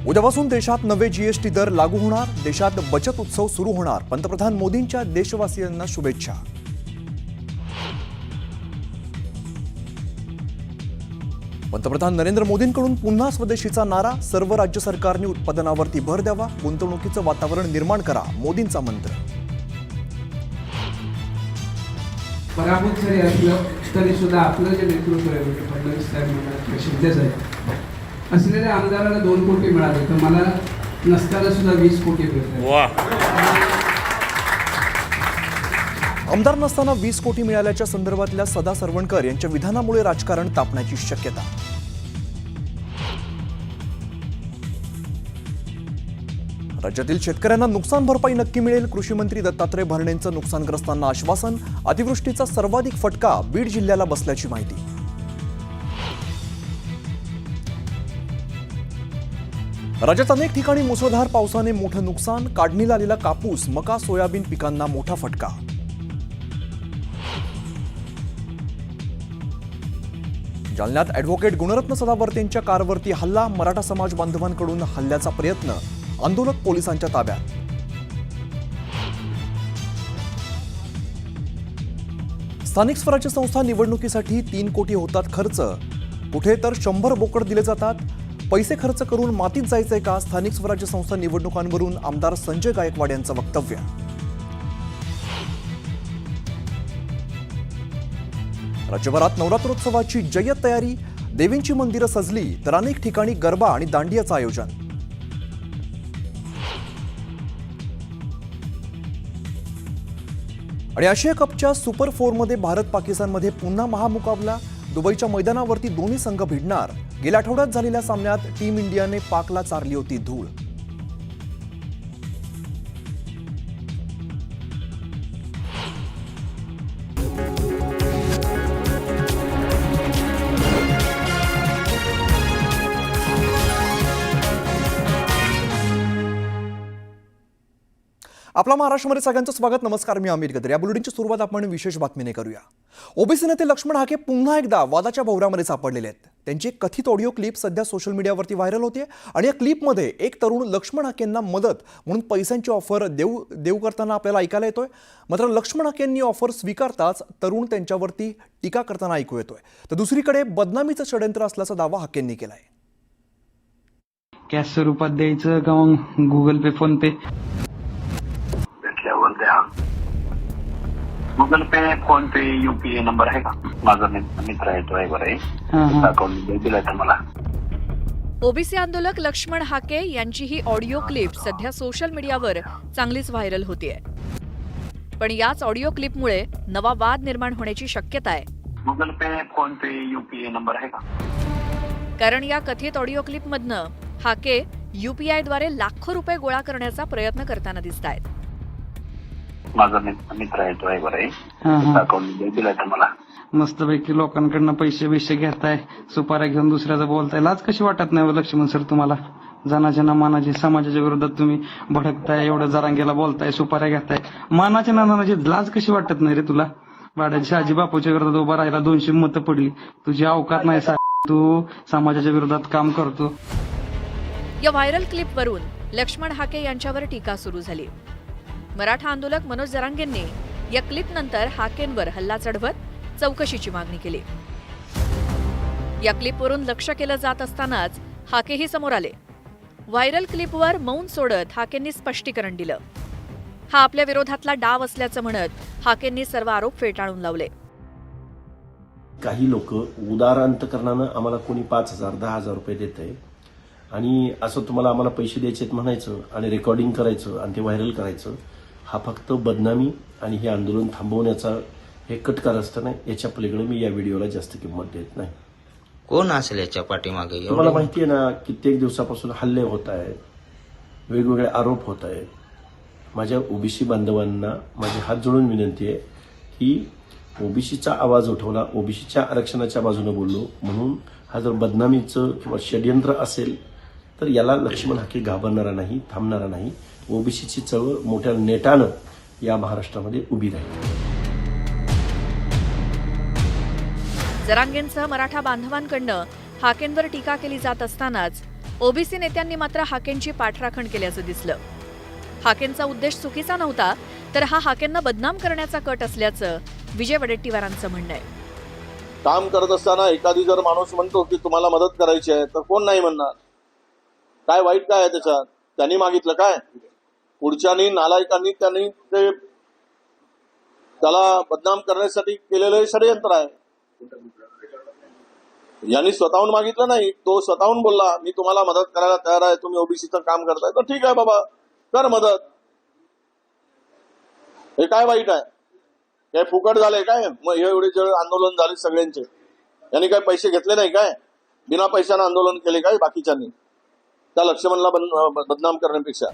उद्यापासून देशात नवे जीएसटी दर लागू होणार, देशात बचत उत्सव सुरू होणार. पंतप्रधान मोदींच्या देशवासियांना शुभेच्छा. पंतप्रधान नरेंद्र मोदींकडून पुन्हा स्वदेशीचा नारा. सर्व राज्य सरकारने उत्पादनावरती भर द्यावा, गुंतवणुकीचं वातावरण निर्माण करा, मोदींचा मंत्र. पराभूत जरी असलं तरी सुद्धा आपलं जे नेतृत्व आहे म्हणजे फडणवीस साहेब म्हणा, शिंदे साहेब असलेल्या आमदाराला 2 कोटी मिळाले, तर मला नसताना सुद्धा 20 कोटी मिळते. आमदार नसताना 20 कोटी मिळाल्याच्या संदर्भातल्या सदा सरवणकर यांच्या विधानामुळे राजकारण तापण्याची शक्यता. राज्यातील शेतकऱ्यांना नुकसान भरपाई नक्की मिळेल. कृषी मंत्री दत्तात्रय भरणेंचं नुकसानग्रस्तांना आश्वासन. अतिवृष्टीचा सर्वाधिक फटका बीड जिल्ह्याला बसल्याची माहिती. राज्यात अनेक ठिकाणी मुसळधार पावसाने मोठं नुकसान. काढणीला आलेला कापूस, मका, सोयाबीन पिकांना मोठा फटका. जालन्यात ॲडव्होकेट गुणरत्न सदावर्तेंच्या कारवरती हल्ला. मराठा समाज बांधवांकडून हल्ल्याचा प्रयत्न. आंदोलक पोलिसांच्या ताब्यात. स्थानिक स्वराज्य संस्था निवडणुकीसाठी 3 कोटी होतात खर्च. कुठे तर 100 बोकड दिले जातात. पैसे खर्च करून मातीत जायचंय का? स्थानिक स्वराज्य संस्था निवडणुकांवरून आमदार संजय गायकवाड यांचं वक्तव्य. राज्यभरात नवरात्रोत्सवाची जय्यत तयारी. देवींची मंदिरं सजली तर अनेक ठिकाणी गरबा आणि दांडियाचं आयोजन. आणि आशिया कपच्या सुपर 4मध्ये भारत पाकिस्तानमध्ये पुन्हा महामुकाबला. दुबईच्या मैदानावरती दोन्ही संघ भिडणार. गेल्या आठवड्यात झालेल्या सामन्यात टीम इंडियाने पाकला चारली होती धूळ. आपला महाराष्ट्रामध्ये सगळ्यांचं स्वागत. नमस्कार, मी अमित गद्रे. या बुलेटिनची सुरुवात आपण विशेष बातमीने करूया. ओबीसी नेते लक्ष्मण हाके पुन्हा एकदा वादाच्या भोवऱ्यामध्ये सापडलेले आहेत. त्यांची एक कथित ऑडिओ क्लिप सध्या सोशल मीडियावरती व्हायरल होते आणि या क्लिपमध्ये एक तरुण लक्ष्मण हाकेंना मदत म्हणून पैशांची ऑफर देऊ करताना आपल्याला ऐकायला येतोय. मात्र लक्ष्मण हाकेंनी ऑफर स्वीकारताच तरुण त्यांच्यावरती टीका करताना ऐकू येतोय. तर दुसरीकडे बदनामीचं षडयंत्र असल्याचा दावा हाकेंनी केलाय. कॅश स्वरूपात द्यायचं का मग गुगल पे, फोन पे? गुगल पे, फोन पे, यूपीआय नंबर आहे का? माझा मित्र आहे तो, आहे बरं, अकाउंट दिलाय तर मला. ओबीसी आंदोलक लक्ष्मण हाके यांची ही ऑडिओ क्लिप सध्या सोशल मीडियावर चांगलीच व्हायरल होतीये. पण याच ऑडिओ क्लिपमुळे नवा वाद निर्माण होण्याची शक्यता आहे. गुगल पे, फोन पे, यूपीआय नंबर आहे का? कारण या कथित ऑडिओ क्लिपमधनं हाके यूपीआयद्वारे लाखो रुपये गोळा करण्याचा प्रयत्न करताना दिसतायत. माझा मित्र आहे तो, आहे बरं, अकाउंट दिलाय तर मला. मस्तपैकी लोकांकडनं पैसे घेताय, सुपाऱ्या घेऊन दुसऱ्याचं बोलताय. लाज कशी वाटत नाही लक्ष्मण सर तुम्हाला? जनाच्या ना मानाची समाजाच्या विरोधात तुम्ही भडकताय, एवढं जरांगेला बोलताय, सुपाऱ्या घेताय. मानाच्या ना नानाची लाज कशी वाटत नाही रे तुला? वाड्याची शहाजी बापूच्या विरोधात उभा राहिला, 200 मतं पडली. तुझी अवकात नाही, तू समाजाच्या विरोधात काम करतो. या व्हायरल क्लिपवरून लक्ष्मण हाके यांच्यावर टीका सुरू झाली. मराठा आंदोलक मनोज जरांगेंनी या क्लिपनंतर हाकेंवर हल्ला चढवत चौकशीची मागणी केली. या क्लिपवरून लक्ष केलं जात असतानाच हाकेही समोर आले. व्हायरल क्लिपवर मौन सोडत हाकेंनी स्पष्टीकरण दिलं. हा आपल्या विरोधातला डाव असल्याचं म्हणत हाकेंनी सर्व आरोप फेटाळून लावले. काही लोक उदारांतकरणानं आम्हाला कोणी 5,000, 10,000 रुपये देत आहे आणि असं तुम्हाला आम्हाला पैसे द्यायचे म्हणायचं आणि रेकॉर्डिंग करायचं आणि ते व्हायरल करायचं. हा फक्त बदनामी आणि हे आंदोलन थांबवण्याचा हे कटकार असताना याच्या पलीकडे मी या व्हिडिओला जास्त किंमत देत नाही. कोण असेल याच्या पाठीमागे? तुम्हाला माहिती आहे ना, कित्येक दिवसापासून हल्ले होत आहेत, वेगवेगळे आरोप होत आहेत. माझ्या ओबीसी बांधवांना माझी हात जोडून विनंती आहे की ओबीसीचा आवाज उठवला, ओबीसीच्या आरक्षणाच्या बाजूने बोललो म्हणून हा जर बदनामीचं किंवा षडयंत्र असेल तर याला लक्ष्मण हाके घाबरणारा नाही, थांबणारा नाही. ओबीसीची चळवळ मोठ्या नेटानं या महाराष्ट्रामध्ये उभी राहील. जरांगेंसह मराठा बांधवांकडनं हाकेंवर टीका केली जात असतानाच ओबीसी नेत्यांनी मात्र हाकेंची पाठराखण केल्याचं दिसलं. हाकेंचा उद्देश चुकीचा नव्हता, तर हा हाकेंना बदनाम करण्याचा कट असल्याचं विजय वडेट्टीवारांचं म्हणणं आहे. काम करत असताना एखादी जर माणूस म्हणतो की तुम्हाला मदत करायची आहे तर कोण नाही म्हणणार? काय वाईट काय आहे त्याच्यात? त्यांनी मागितलं काय? पुढच्यानी नालायकांनी त्यांनी ते त्याला बदनाम करण्यासाठी केलेलं षडयंत्र आहे. यांनी स्वतःहून मागितलं नाही, तो स्वतःहून बोलला मी तुम्हाला मदत करायला तयार आहे, तुम्ही ओबीसीचं काम करताय तर ठीक आहे बाबा कर मदत. हे काय वाईट आहे? काय फुकट झाले काय? मग एवढे जे आंदोलन झाले सगळ्यांचे, यांनी काय पैसे घेतले नाही काय? बिना पैशानं आंदोलन केले काय बाकीच्यांनी? त्या लक्ष्मणला बदनाम करण्यापेक्षा.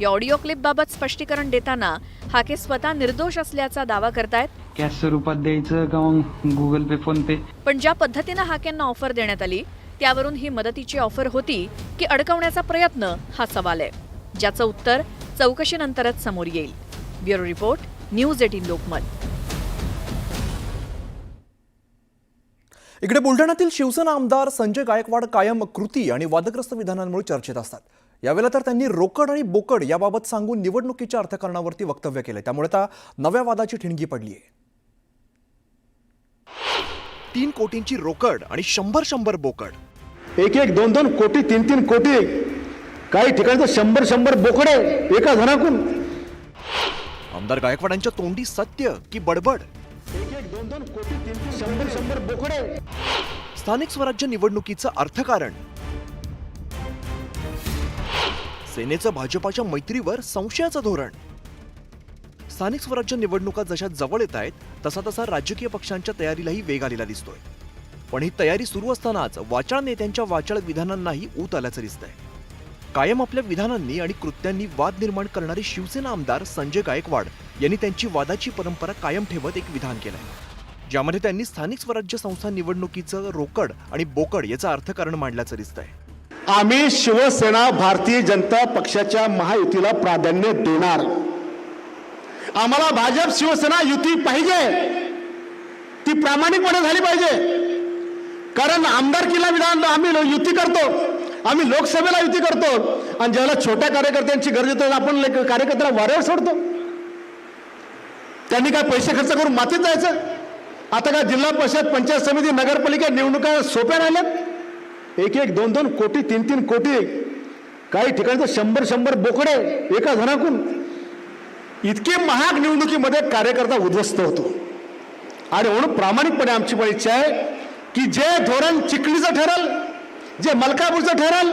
या ऑडिओ क्लिपबाबत स्पष्टीकरण देताना हाके स्वतः निर्दोष असल्याचा दावा करतायत. कॅश स्वरूपात द्यायचं का मग गुगल पे, फोन पे? पण ज्या पद्धतीनं हाकेंना ऑफर देण्यात आली त्यावरून ही मदतीची ऑफर होती की अडकवण्याचा प्रयत्न हा सवाल आहे, ज्याचं उत्तर चौकशीनंतरच समोर येईल. Bureau report, news 18 Lokmat. इकडे बुलढाण्यातील शिवसेना आमदार संजय गायकवाड कायम कृती आणि वादग्रस्त विधानांमुळे चर्चेत असतात. यावेळेला तर त्यांनी रोकड आणि बोकड याबाबत सांगून निवडणुकीच्या अर्थकारणावरती वक्तव्य केलंय. त्यामुळे आता नव्या वादाची ठिणगी पडली आहे. 3 कोटींची रोकड आणि 100 बोकड. 1-2 कोटी 3 कोटी, काही ठिकाणी तर 100 बोकडे एका जणाकडून. आमदार गायकवाडांच्या तोंडी सत्य की बडबड? 1-2 कोटी 3 बोकडे. स्थानिक स्वराज्य निवडणुकीचं अर्थकारण. सेनेचं भाजपाच्या मैत्रीवर संशयाचं धोरण. स्थानिक स्वराज्य निवडणुका जशा जवळ येत आहेत तसा तसा राजकीय पक्षांच्या तयारीलाही वेग आलेला दिसतोय. पण ही तयारी सुरू असतानाच वाचाळ नेत्यांच्या वाचाळ विधानांनाही ऊत आल्याचं दिसतंय. कायम आपल्या विधानांनी आणि कृत्यांनी वाद निर्माण करणारे शिवसेना आमदार संजय गायकवाड यांनी त्यांची वादाची परंपरा कायम ठेवत एक विधान केलंय, ज्यामध्ये त्यांनी स्थानिक स्वराज्य संस्था निवडणुकीचं रोकड आणि बोकड याचं अर्थकारण मांडल्याचं दिसतंय. आम्ही शिवसेना भारतीय जनता पक्षाच्या महायुतीला प्राधान्य देणार. आम्हाला भाजप शिवसेना युती पाहिजे, ती प्रामाणिकपणे झाली पाहिजे. कारण आमदारकीला विधान आम्ही युती करतो, आम्ही लोकसभेला युती करतो, आणि ज्याला छोट्या कार्यकर्त्यांची गरज येते आपण कार्यकर्त्याला वाऱ्यावर सोडतो. त्यांनी काय पैसे खर्च करून मातीत जायचं? आता काय जिल्हा परिषद, पंचायत समिती, नगरपालिका निवडणुका सोप्या राहिल्यात? 1-2 कोटी 3 कोटी, काही ठिकाणी तर 100 बोकडे एका जणाकडून. इतके महाग निवडणुकीमध्ये कार्यकर्ता उद्ध्वस्त होतो. आणि म्हणून प्रामाणिकपणे आमची पण इच्छा आहे की जे धोरण चिखलीचं ठरेल, जे मलकापूरचं ठरेल,